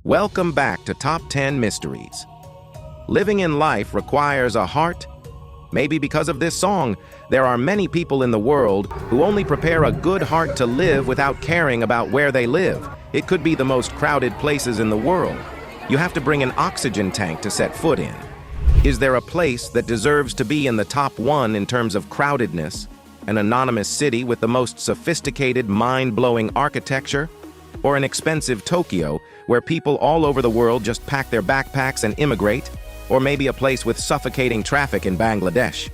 Welcome back to Top 10 Mysteries. Living in life requires a heart. Maybe because of this song, there are many people in the world who only prepare a good heart to live without caring about where they live. It could be the most crowded places in the world. You have to bring an oxygen tank to set foot in. Is there a place that deserves to be in the top 1 in terms of crowdedness? An anonymous city with the most sophisticated, mind-blowing architecture? Or an expensive Tokyo where people all over the world just pack their backpacks and immigrate? Or maybe a place with suffocating traffic in Bangladesh?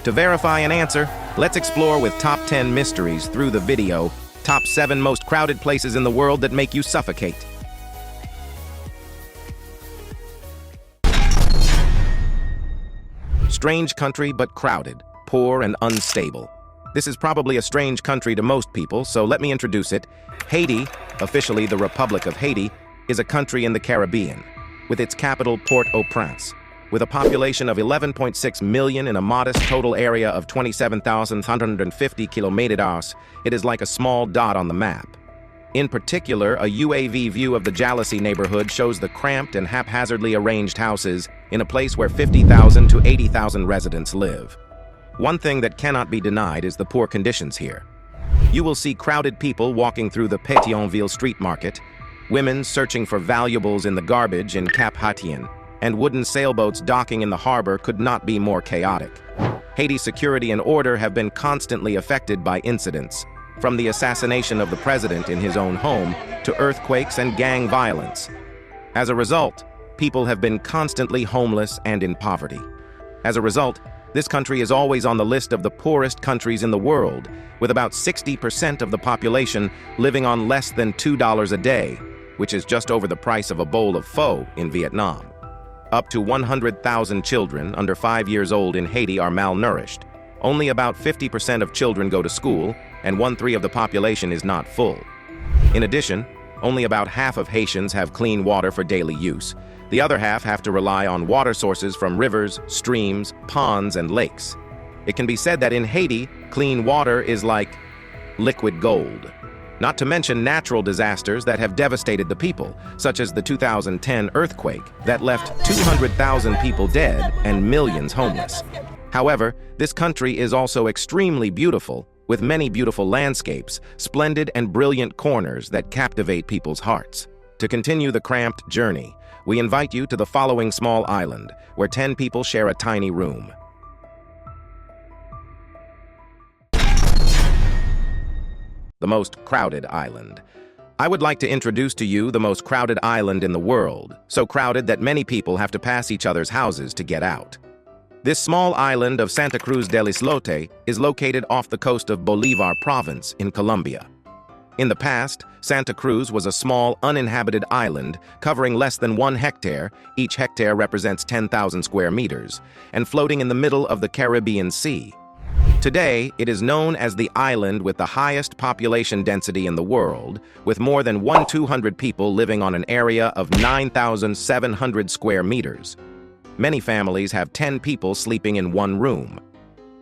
To verify an answer, let's explore with Top 10 Mysteries through the video, Top 7 Most Crowded Places in the World That Make You Suffocate. Strange country but crowded, poor and unstable. This is probably a strange country to most people, so let me introduce it. Haiti, officially the Republic of Haiti, is a country in the Caribbean, with its capital Port-au-Prince. With a population of 11.6 million and a modest total area of 27,150 kilometers, it is like a small dot on the map. In particular, a UAV view of the Jalousie neighborhood shows the cramped and haphazardly arranged houses in a place where 50,000 to 80,000 residents live. One thing that cannot be denied is the poor conditions here. You will see crowded people walking through the Pétionville street market, women searching for valuables in the garbage in Cap Haitien, and wooden sailboats docking in the harbor could not be more chaotic. Haiti's security and order have been constantly affected by incidents, from the assassination of the president in his own home to earthquakes and gang violence. As a result, people have been constantly homeless and in poverty. As a result, this country is always on the list of the poorest countries in the world, with about 60% of the population living on less than $2 a day, which is just over the price of a bowl of pho in Vietnam. Up to 100,000 children under 5 years old in Haiti are malnourished. Only about 50% of children go to school, and 1/3 of the population is not full. In addition, only about half of Haitians have clean water for daily use. The other half have to rely on water sources from rivers, streams, ponds, and lakes. It can be said that in Haiti, clean water is like liquid gold. Not to mention natural disasters that have devastated the people, such as the 2010 earthquake that left 200,000 people dead and millions homeless. However, this country is also extremely beautiful, with many beautiful landscapes, splendid and brilliant corners that captivate people's hearts. To continue the cramped journey, we invite you to the following small island, where 10 people share a tiny room. The most crowded island. I would like to introduce to you the most crowded island in the world, so crowded that many people have to pass each other's houses to get out. This small island of Santa Cruz del Islote is located off the coast of Bolívar province in Colombia. In the past, Santa Cruz was a small, uninhabited island covering less than 1 hectare, each hectare represents 10,000 square meters, and floating in the middle of the Caribbean Sea. Today, it is known as the island with the highest population density in the world, with more than 1,200 people living on an area of 9,700 square meters. Many families have 10 people sleeping in one room.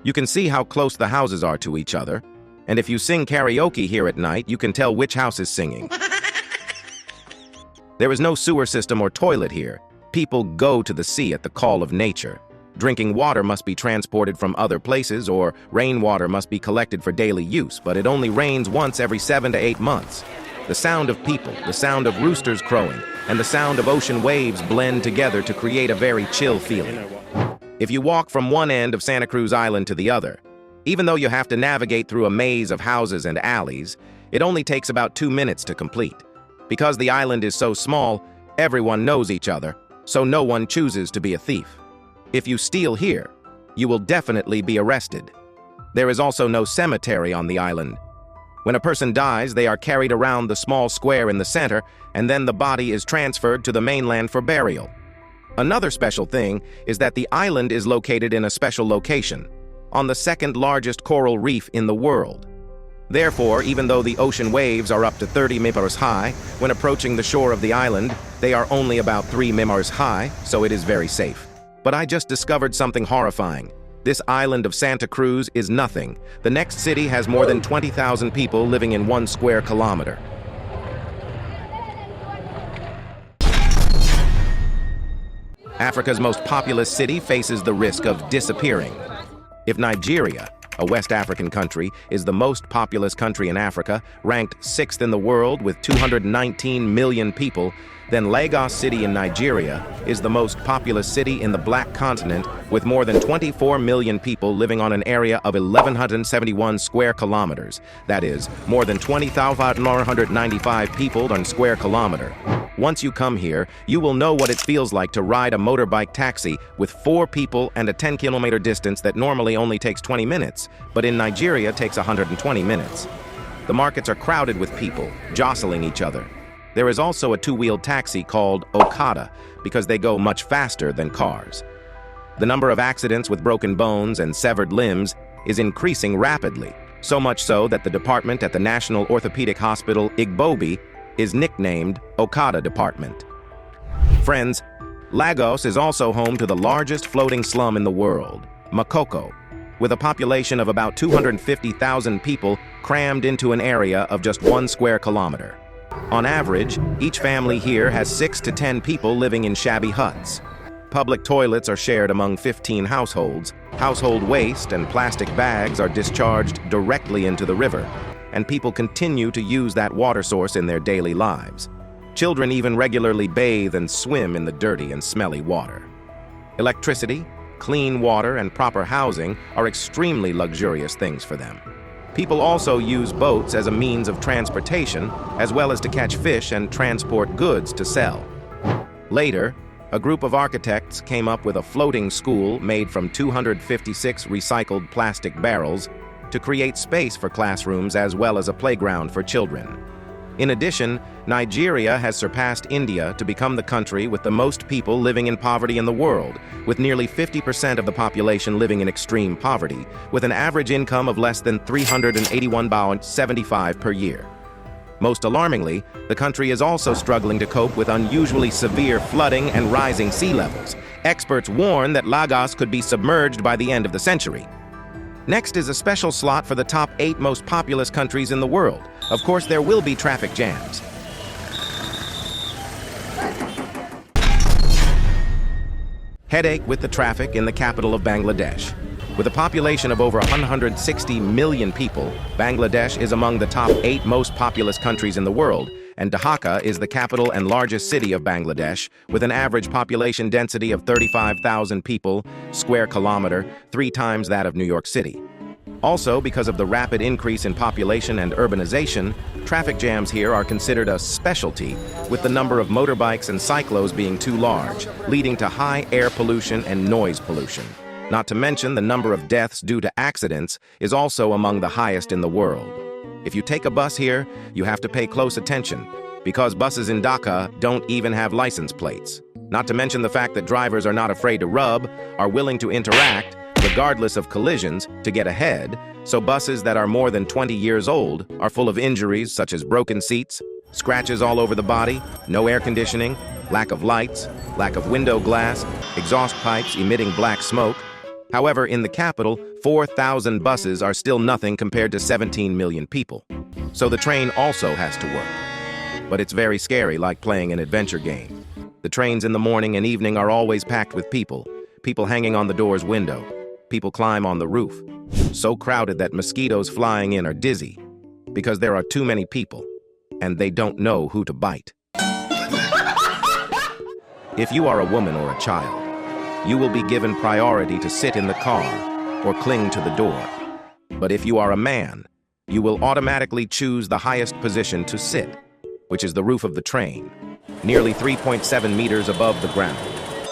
You can see how close the houses are to each other, and if you sing karaoke here at night, you can tell which house is singing. There is no sewer system or toilet here. People go to the sea at the call of nature. Drinking water must be transported from other places, or rainwater must be collected for daily use, but it only rains once every 7 to 8 months. The sound of people, the sound of roosters crowing, and the sound of ocean waves blend together to create a very chill feeling. If you walk from one end of Santa Cruz Island to the other, even though you have to navigate through a maze of houses and alleys, it only takes about 2 minutes to complete. Because the island is so small, everyone knows each other, so no one chooses to be a thief. If you steal here, you will definitely be arrested. There is also no cemetery on the island. When a person dies, they are carried around the small square in the center, and then the body is transferred to the mainland for burial. Another special thing is that the island is located in a special location, on the second largest coral reef in the world. Therefore, even though the ocean waves are up to 30 meters high, when approaching the shore of the island, they are only about 3 meters high, so it is very safe. But I just discovered something horrifying. This island of Santa Cruz is nothing. The next city has more than 20,000 people living in 1 square kilometer. Africa's most populous city faces the risk of disappearing. If Nigeria, a West African country, is the most populous country in Africa, ranked 6th in the world with 219 million people, then Lagos City in Nigeria is the most populous city in the Black continent with more than 24 million people living on an area of 1,171 square kilometers. That is, more than 20,495 people on square kilometer. Once you come here, you will know what it feels like to ride a motorbike taxi with 4 people and a 10-kilometer distance that normally only takes 20 minutes, but in Nigeria takes 120 minutes. The markets are crowded with people, jostling each other. There is also a 2-wheeled taxi called Okada because they go much faster than cars. The number of accidents with broken bones and severed limbs is increasing rapidly, so much so that the department at the National Orthopedic Hospital Igbobi is nicknamed Okada Department. Friends, Lagos is also home to the largest floating slum in the world, Makoko, with a population of about 250,000 people crammed into an area of just 1 square kilometer. On average, each family here has 6 to 10 people living in shabby huts. Public toilets are shared among 15 households. Household waste and plastic bags are discharged directly into the river, and people continue to use that water source in their daily lives. Children even regularly bathe and swim in the dirty and smelly water. Electricity, clean water, and proper housing are extremely luxurious things for them. People also use boats as a means of transportation, as well as to catch fish and transport goods to sell. Later, a group of architects came up with a floating school made from 256 recycled plastic barrels to create space for classrooms as well as a playground for children. In addition, Nigeria has surpassed India to become the country with the most people living in poverty in the world, with nearly 50% of the population living in extreme poverty, with an average income of less than £381.75 per year. Most alarmingly, the country is also struggling to cope with unusually severe flooding and rising sea levels. Experts warn that Lagos could be submerged by the end of the century. Next is a special slot for the top 8 most populous countries in the world. Of course, there will be traffic jams. Headache with the traffic in the capital of Bangladesh. With a population of over 160 million people, Bangladesh is among the top 8 most populous countries in the world, and Dhaka is the capital and largest city of Bangladesh, with an average population density of 35,000 people, square kilometer, 3 times that of New York City. Also, because of the rapid increase in population and urbanization, traffic jams here are considered a specialty, with the number of motorbikes and cyclos being too large, leading to high air pollution and noise pollution. Not to mention the number of deaths due to accidents is also among the highest in the world. If you take a bus here, you have to pay close attention, because buses in Dhaka don't even have license plates. Not to mention the fact that drivers are not afraid to rub, are willing to interact, regardless of collisions, to get ahead, so buses that are more than 20 years old are full of injuries such as broken seats, scratches all over the body, no air conditioning, lack of lights, lack of window glass, exhaust pipes emitting black smoke. However, in the capital, 4,000 buses are still nothing compared to 17 million people. So the train also has to work. But it's very scary, like playing an adventure game. The trains in the morning and evening are always packed with people hanging on the door's window, people climb on the roof. So crowded that mosquitoes flying in are dizzy, because there are too many people, and they don't know who to bite. If you are a woman or a child, you will be given priority to sit in the car or cling to the door. But if you are a man, you will automatically choose the highest position to sit, which is the roof of the train, nearly 3.7 meters above the ground.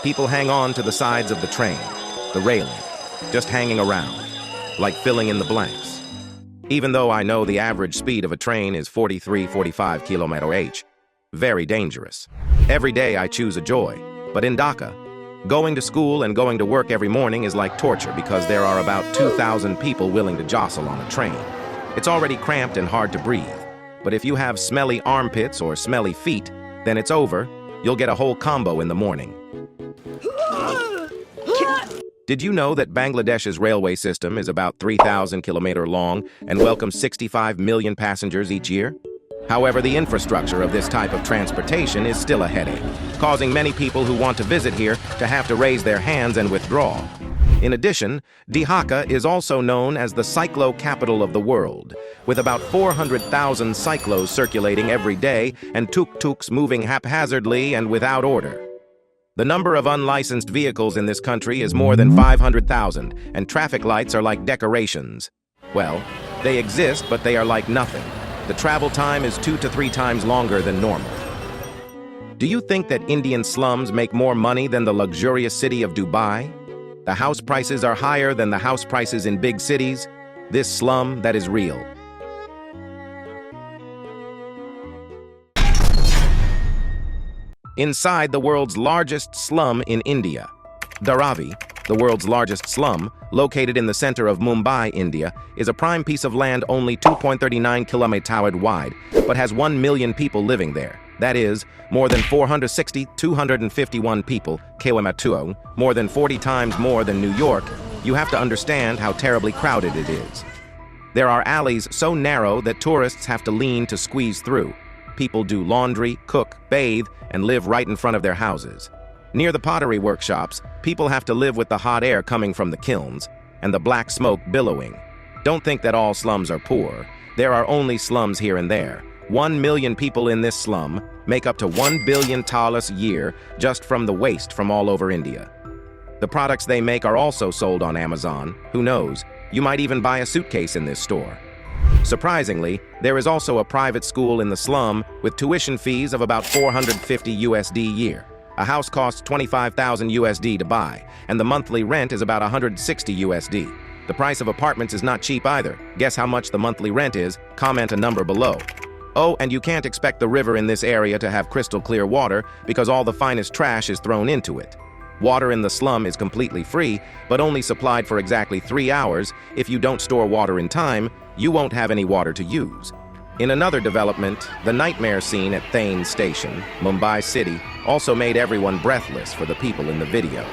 People hang on to the sides of the train, the railing, just hanging around, like filling in the blanks. Even though I know the average speed of a train is 43-45 km/h, very dangerous. Every day I choose a joy, but in Dhaka, going to school and going to work every morning is like torture because there are about 2,000 people willing to jostle on a train. It's already cramped and hard to breathe, but if you have smelly armpits or smelly feet, then it's over. You'll get a whole combo in the morning. Did you know that Bangladesh's railway system is about 3,000 kilometers long and welcomes 65 million passengers each year? However, the infrastructure of this type of transportation is still a headache, causing many people who want to visit here to have to raise their hands and withdraw. In addition, Dhaka is also known as the cyclo capital of the world, with about 400,000 cyclos circulating every day and tuk-tuks moving haphazardly and without order. The number of unlicensed vehicles in this country is more than 500,000, and traffic lights are like decorations. Well, they exist, but they are like nothing. The travel time is 2 to 3 times longer than normal. Do you think that Indian slums make more money than the luxurious city of Dubai? The house prices are higher than the house prices in big cities. This slum, that is real. Inside the world's largest slum in India, Dharavi, the world's largest slum, located in the center of Mumbai, India, is a prime piece of land only 2.39 kilometers wide, but has 1 million people living there. That is, more than 251 people, kilometers, more than 40 times more than New York. You have to understand how terribly crowded it is. There are alleys so narrow that tourists have to lean to squeeze through. People do laundry, cook, bathe, and live right in front of their houses. Near the pottery workshops, people have to live with the hot air coming from the kilns and the black smoke billowing. Don't think that all slums are poor. There are only slums here and there. 1 million people in this slum make up to 1 billion dollars a year just from the waste from all over India. The products they make are also sold on Amazon. Who knows? You might even buy a suitcase in this store. Surprisingly, there is also a private school in the slum with tuition fees of about 450 USD a year. A house costs 25,000 USD to buy, and the monthly rent is about 160 USD. The price of apartments is not cheap either. Guess how much the monthly rent is? Comment a number below. Oh, and you can't expect the river in this area to have crystal clear water because all the finest trash is thrown into it. Water in the slum is completely free, but only supplied for exactly 3 hours. If you don't store water in time, you won't have any water to use. In another development, the nightmare scene at Thane Station, Mumbai City, also made everyone breathless for the people in the video.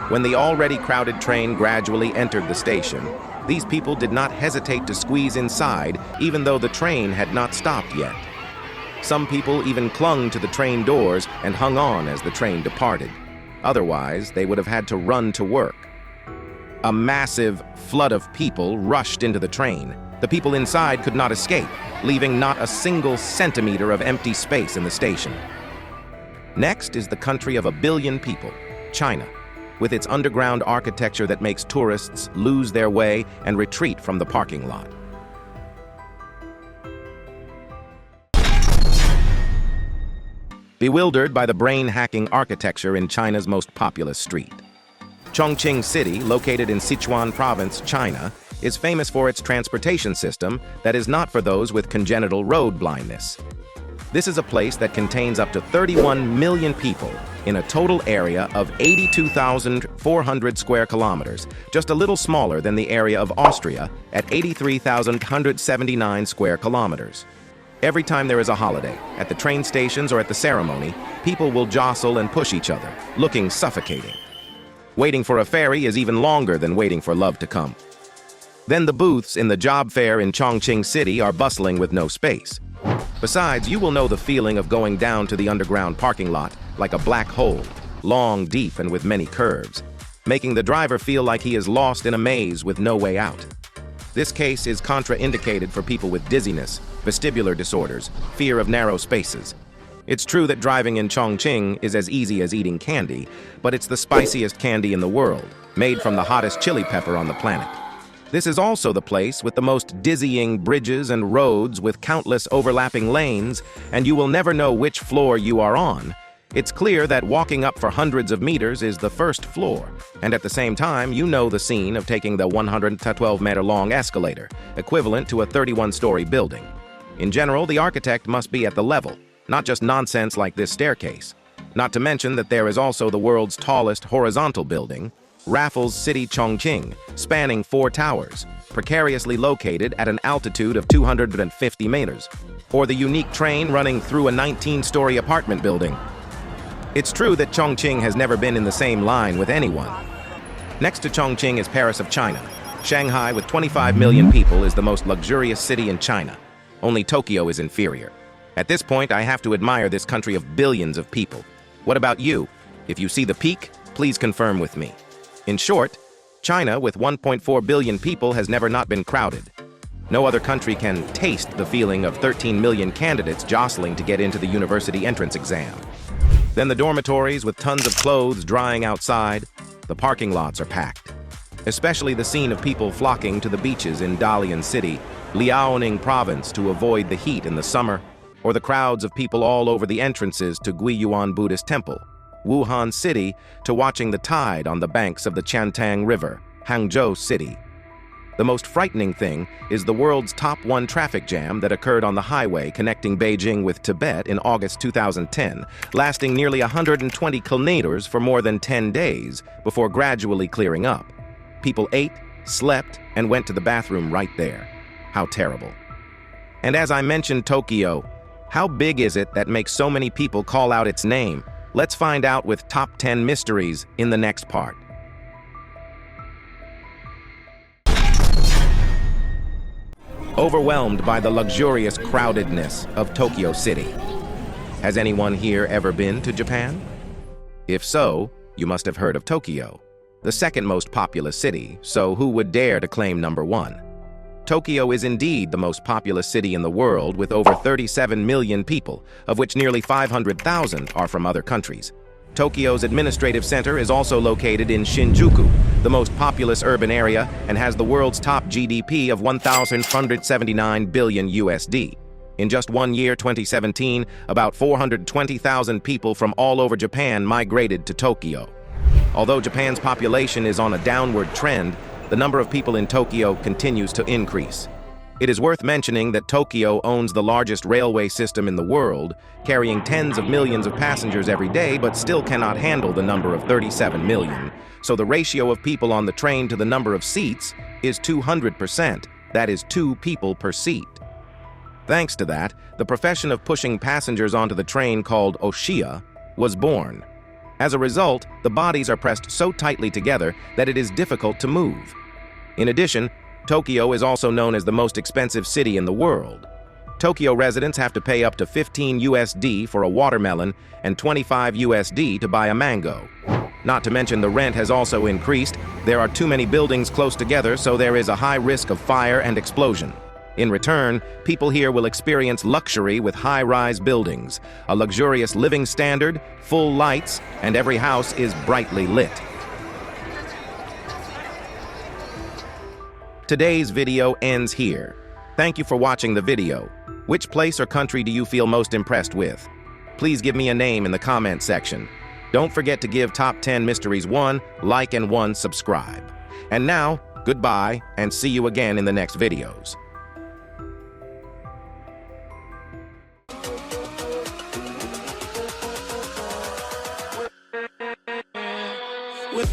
When the already crowded train gradually entered the station, these people did not hesitate to squeeze inside, even though the train had not stopped yet. Some people even clung to the train doors and hung on as the train departed. Otherwise, they would have had to run to work. A massive flood of people rushed into the train. The people inside could not escape, leaving not a single centimeter of empty space in the station. Next is the country of 1 billion people, China, with its underground architecture that makes tourists lose their way and retreat from the parking lot. Bewildered by the brain-hacking architecture in China's most populous street. Chongqing City, located in Sichuan Province, China, is famous for its transportation system that is not for those with congenital road blindness. This is a place that contains up to 31 million people in a total area of 82,400 square kilometers, just a little smaller than the area of Austria at 83,179 square kilometers. Every time there is a holiday, at the train stations or at the ceremony, people will jostle and push each other, looking suffocating. Waiting for a ferry is even longer than waiting for love to come. Then the booths in the job fair in Chongqing City are bustling with no space. Besides, you will know the feeling of going down to the underground parking lot like a black hole, long, deep, and with many curves, making the driver feel like he is lost in a maze with no way out. This case is contraindicated for people with dizziness, vestibular disorders, fear of narrow spaces. It's true that driving in Chongqing is as easy as eating candy, but it's the spiciest candy in the world, made from the hottest chili pepper on the planet. This is also the place with the most dizzying bridges and roads with countless overlapping lanes, and you will never know which floor you are on. It's clear that walking up for hundreds of meters is the first floor, and at the same time, you know the scene of taking the 112-meter-long escalator, equivalent to a 31-story building. In general, the architect must be at the level, not just nonsense like this staircase. Not to mention that there is also the world's tallest horizontal building, Raffles City Chongqing, spanning 4 towers, precariously located at an altitude of 250 meters, or the unique train running through a 19-story apartment building. It's true that Chongqing has never been in the same line with anyone. Next to Chongqing is Paris of China. Shanghai, with 25 million people, is the most luxurious city in China. Only Tokyo is inferior. At this point, I have to admire this country of billions of people. What about you? If you see the peak, please confirm with me. In short, China, with 1.4 billion people, has never not been crowded. No other country can taste the feeling of 13 million candidates jostling to get into the university entrance exam. Then the dormitories with tons of clothes drying outside, the parking lots are packed. Especially the scene of people flocking to the beaches in Dalian City, Liaoning Province to avoid the heat in the summer, or the crowds of people all over the entrances to Guiyuan Buddhist Temple, Wuhan City to watching the tide on the banks of the Qiantang River, Hangzhou City. The most frightening thing is the world's top one traffic jam that occurred on the highway connecting Beijing with Tibet in August 2010, lasting nearly 120 kilometers for more than 10 days before gradually clearing up. People ate, slept, and went to the bathroom right there. How terrible. And as I mentioned Tokyo, how big is it that makes so many people call out its name? Let's find out with top 10 mysteries in the next part. Overwhelmed by the luxurious crowdedness of Tokyo City. Has anyone here ever been to Japan? If so, you must have heard of Tokyo, the second most populous city, so who would dare to claim number one? Tokyo is indeed the most populous city in the world with over 37 million people, of which nearly 500,000 are from other countries. Tokyo's administrative center is also located in Shinjuku, the most populous urban area, and has the world's top GDP of 1,179 billion USD. In just 1 year, 2017, about 420,000 people from all over Japan migrated to Tokyo. Although Japan's population is on a downward trend, the number of people in Tokyo continues to increase. It is worth mentioning that Tokyo owns the largest railway system in the world, carrying tens of millions of passengers every day, but still cannot handle the number of 37 million. So the ratio of people on the train to the number of seats is 200%. That is 2 people per seat. Thanks to that, the profession of pushing passengers onto the train called oshiya was born. As a result, the bodies are pressed so tightly together that it is difficult to move. In addition, Tokyo is also known as the most expensive city in the world. Tokyo residents have to pay up to 15 USD for a watermelon and 25 USD to buy a mango. Not to mention the rent has also increased. There are too many buildings close together, so there is a high risk of fire and explosion. In return, people here will experience luxury with high-rise buildings, a luxurious living standard, full lights, and every house is brightly lit. Today's video ends here. Thank you for watching the video. Which place or country do you feel most impressed with? Please give me a name in the comment section. Don't forget to give Top 10 Mysteries 1 like and 1 subscribe. And now, goodbye and see you again in the next videos. With